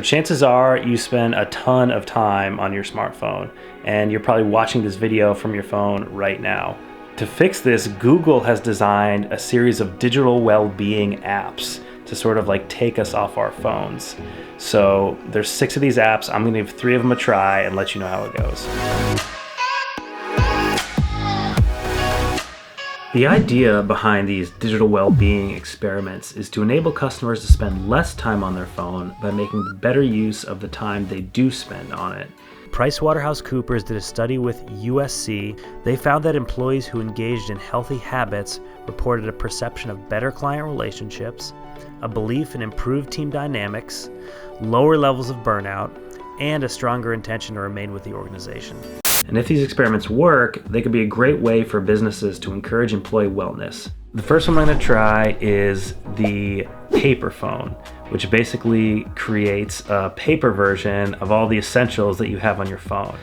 chances are you spend a ton of time on your smartphone, and you're probably watching this video from your phone right now. To fix this, Google has designed a series of digital well-being apps to sort of like take us off our phones. So there's 6 of these apps. I'm gonna give 3 of them a try and let you know how it goes. The idea behind these digital well-being experiments is to enable customers to spend less time on their phone by making better use of the time they do spend on it. PricewaterhouseCoopers did a study with USC. They found that employees who engaged in healthy habits reported a perception of better client relationships, a belief in improved team dynamics, lower levels of burnout, and a stronger intention to remain with the organization. And if these experiments work, they could be a great way for businesses to encourage employee wellness. The first one I'm going to try is the paper phone, which basically creates a paper version of all the essentials that you have on your phone.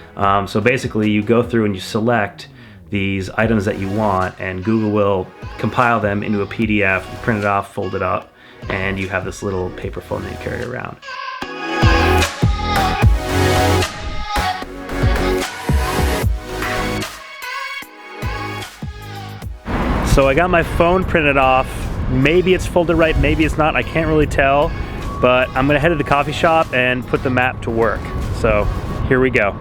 So basically you go through and you select these items that you want, and Google will compile them into a PDF, you print it off, fold it up, and you have this little paper phone that you carry around. So I got my phone printed off. Maybe it's folded right, maybe it's not, I can't really tell, but I'm gonna head to the coffee shop and put the map to work. So here we go.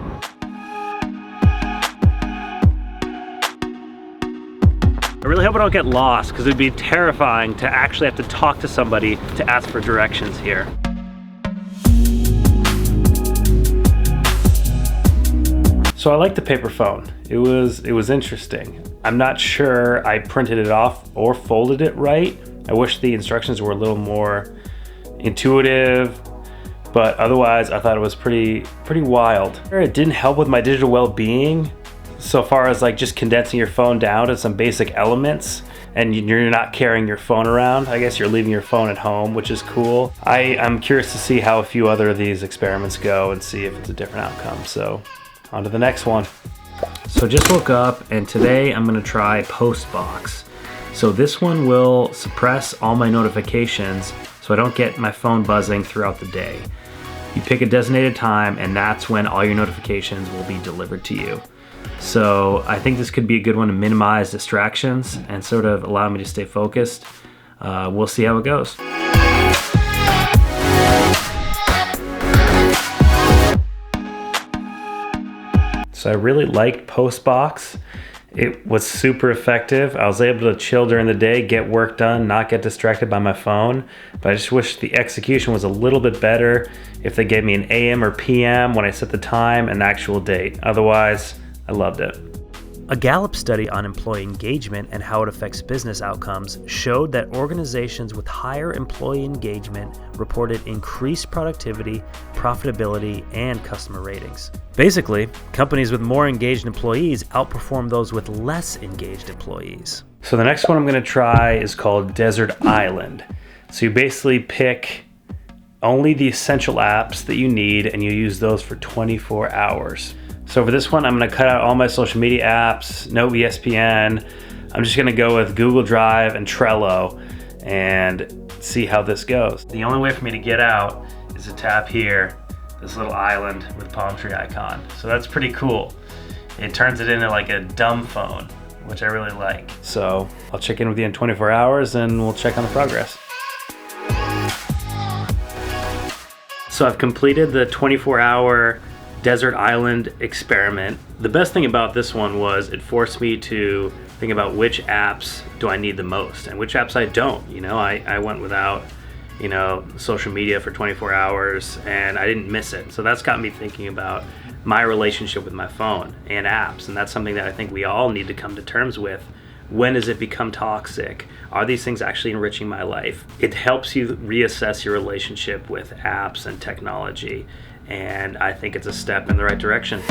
I really hope I don't get lost, because it'd be terrifying to actually have to talk to somebody to ask for directions here. So I like the paper phone. It was interesting. I'm not sure I printed it off or folded it right. I wish the instructions were a little more intuitive, but otherwise I thought it was pretty wild. It didn't help with my digital well-being so far as like just condensing your phone down to some basic elements, and you're not carrying your phone around. I guess you're leaving your phone at home, which is cool. I'm curious to see how a few other of these experiments go and see if it's a different outcome. So on to the next one. So just woke up, and today I'm gonna try Postbox. So this one will suppress all my notifications so I don't get my phone buzzing throughout the day. You pick a designated time, and that's when all your notifications will be delivered to you. So I think this could be a good one to minimize distractions and sort of allow me to stay focused. We'll see how it goes. So I really liked Postbox. It was super effective. I was able to chill during the day, get work done, not get distracted by my phone. But I just wish the execution was a little bit better if they gave me an AM or PM when I set the time and the actual date. Otherwise, I loved it. A Gallup study on employee engagement and how it affects business outcomes showed that organizations with higher employee engagement reported increased productivity, profitability, and customer ratings. Basically, companies with more engaged employees outperform those with less engaged employees. So the next one I'm going to try is called Desert Island. So you basically pick only the essential apps that you need, and you use those for 24 hours. So for this one, I'm gonna cut out all my social media apps, no ESPN. I'm just gonna go with Google Drive and Trello and see how this goes. The only way for me to get out is to tap here, this little island with palm tree icon. So that's pretty cool. It turns it into like a dumb phone, which I really like. So I'll check in with you in 24 hours and we'll check on the progress. So I've completed the 24-hour Desert Island experiment. The best thing about this one was it forced me to think about which apps do I need the most and which apps I don't. You know, I went without, social media for 24 hours and I didn't miss it. So that's got me thinking about my relationship with my phone and apps. And that's something that I think we all need to come to terms with. When does it become toxic? Are these things actually enriching my life? It helps you reassess your relationship with apps and technology. And I think it's a step in the right direction.